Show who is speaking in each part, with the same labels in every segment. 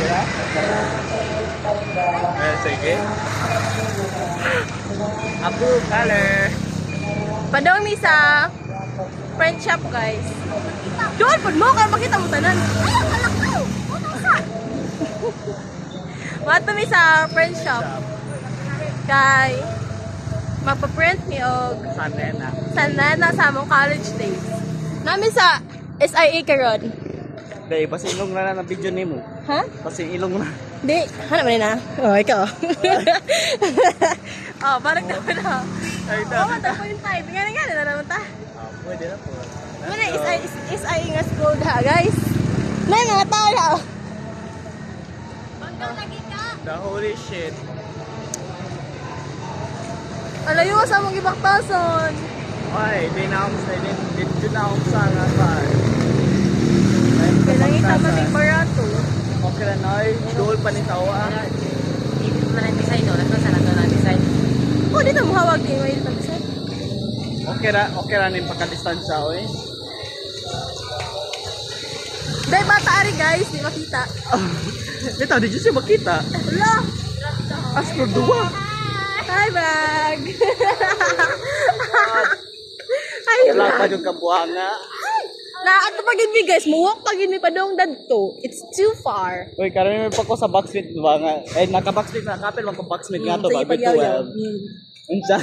Speaker 1: ya? Sige. Aku color.
Speaker 2: Padong mi sa friend shop, guys. Doon pud mo kay makita mo tanan. Ayaw kalakaw. Wato mi sa friend shop. Kay magpa-print mi og sanena sa among college days. Nami sa SIA karon.
Speaker 1: Dahil pasilong na ng video nimo.
Speaker 2: Ha?
Speaker 1: Pasilong na.
Speaker 2: Di, hanap man na. Oh, ikaw. Oh, balik na na.
Speaker 1: Ay,
Speaker 2: Oh, mata po yung time. Nga na naman ta.
Speaker 1: pwede na po.
Speaker 2: Muna SIA nga school ha, guys. Nay, mga tao na. Banggaw lagi ka.
Speaker 1: The holy shit.
Speaker 2: Alayo sa mong ibaktason.
Speaker 1: Ay, di na akong sa Di na akong sa nga pa.
Speaker 2: Kailangan tama ng barato.
Speaker 1: Okay na, Noy. Duol pa ni tawa.
Speaker 3: Ibig mo lang design, no? Nasa sana to na design.
Speaker 2: Oh, dito mo hawag kayo ngayon pag-set.
Speaker 1: Okay ra ning pagka-distansya, oy.
Speaker 2: Dahil bata ari, guys. Di makita.
Speaker 1: Dito, di siya makita.
Speaker 2: Hello.
Speaker 1: As for duwa.
Speaker 2: Hi, bag. Ayun
Speaker 1: Wala pa
Speaker 2: na.
Speaker 1: yung kabuhanga.
Speaker 2: Na, ato pagin mi, guys. Muwak pagin mi pa doong dadto. It's too far.
Speaker 1: Uy, karon pa ko sa boxmate ba nga. Eh, naka-boxmate na. Kapil lang ko boxmate nga to ba?
Speaker 2: Sige, pagyaw-yaw.
Speaker 1: B12. Unsa?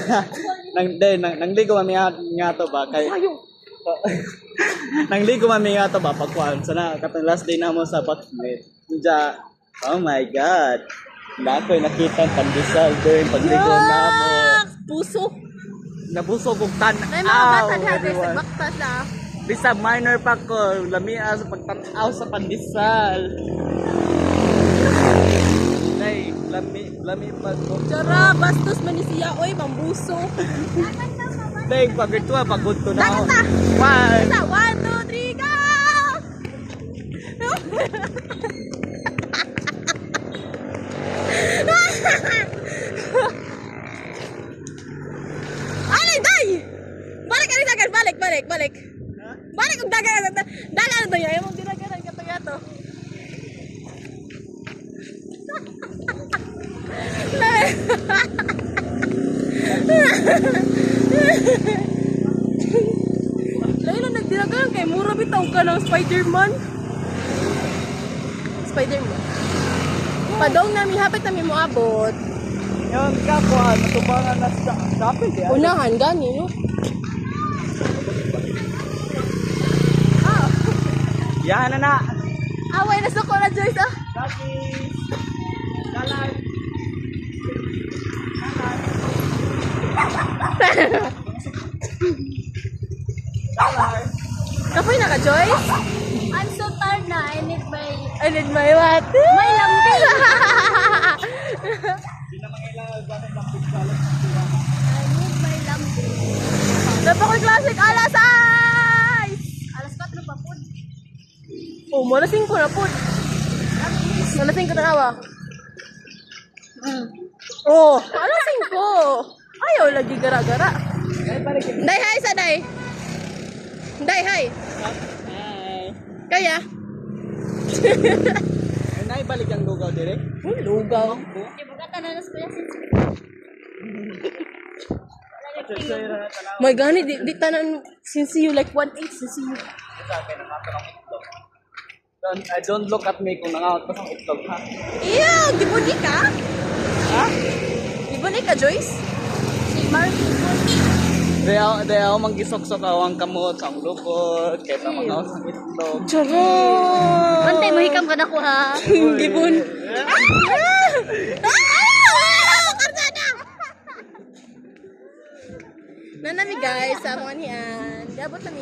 Speaker 1: Nangligo mami nga to ba? Kay
Speaker 2: Ayun.
Speaker 1: nangligo mami nga to ba? Pagkuhan. Sana, katong last day na mo sa boxmate. Unsa? Oh my God. Wala ko nakita ang pandesal doon. Pagligo na mo.
Speaker 2: Puso.
Speaker 1: Nabuso kong tan-aw.
Speaker 2: May mga bata na, guys.
Speaker 1: everyone.
Speaker 2: Nagbaktas na.
Speaker 1: Bisa minor pa ko, lamia sa pagtanaw sa pandesal. Nay, lami pa ko.
Speaker 2: Tara, bastos man ni siya. Oy, mambuso.
Speaker 1: Nay, pagirtua, pagod to na ako.
Speaker 2: Dagat na!
Speaker 1: One.
Speaker 2: Isa, 1, 2, 3, go! Alay, day! Balik ka rin dagan, balik. Balik kung dagan ito yan. Yung dinaganan ka to. Layo lang nagdinaganan kay mura bitaw ka ng Spider-Man. Padong namin, hapit namin mo abot.
Speaker 1: Yung kapuan, matubangan na sa kapit yan.
Speaker 2: Unahan, gani, no? Ah,
Speaker 1: Yan na.
Speaker 2: away na sa na, Joyce, ah.
Speaker 1: Kaki. Kalay. Kalay.
Speaker 2: Kapoy na ka, Joyce?
Speaker 3: I'm so tired na. I need
Speaker 2: my what?
Speaker 3: my lambing.
Speaker 1: Hindi na mangailangan ganit ang pigsalat.
Speaker 3: I need my lambing.
Speaker 2: Dapat classic alas ice!
Speaker 3: Alas 4 pa po.
Speaker 2: Oh, malasing ko na po. Malasing ko tanawa. Oh, malasing ko. Ayaw lagi gara-gara. Day, hi sa day. Day, hi.
Speaker 1: Hi.
Speaker 2: Kaya?
Speaker 1: Ay, naibalik ang lugaw dire.
Speaker 2: Lugaw.
Speaker 3: Ibugatan na nas kuya sin.
Speaker 2: My gani, di tanan since you like 1.8 since you.
Speaker 1: Don't look at me kung nangaot pa sa itlog, ha?
Speaker 2: Ew, di mo di ka?
Speaker 1: Ha?
Speaker 2: Di mo di ka, Joyce?
Speaker 3: Si Marvin.
Speaker 1: Di ako manggisok-sok ang kamot sa lukot, kaya na mga sa itlog.
Speaker 2: Charot!
Speaker 3: Bantay mo hikam ka na ko ha.
Speaker 2: Gibon. Nanami guys, sa mga niyan. Dabot kami.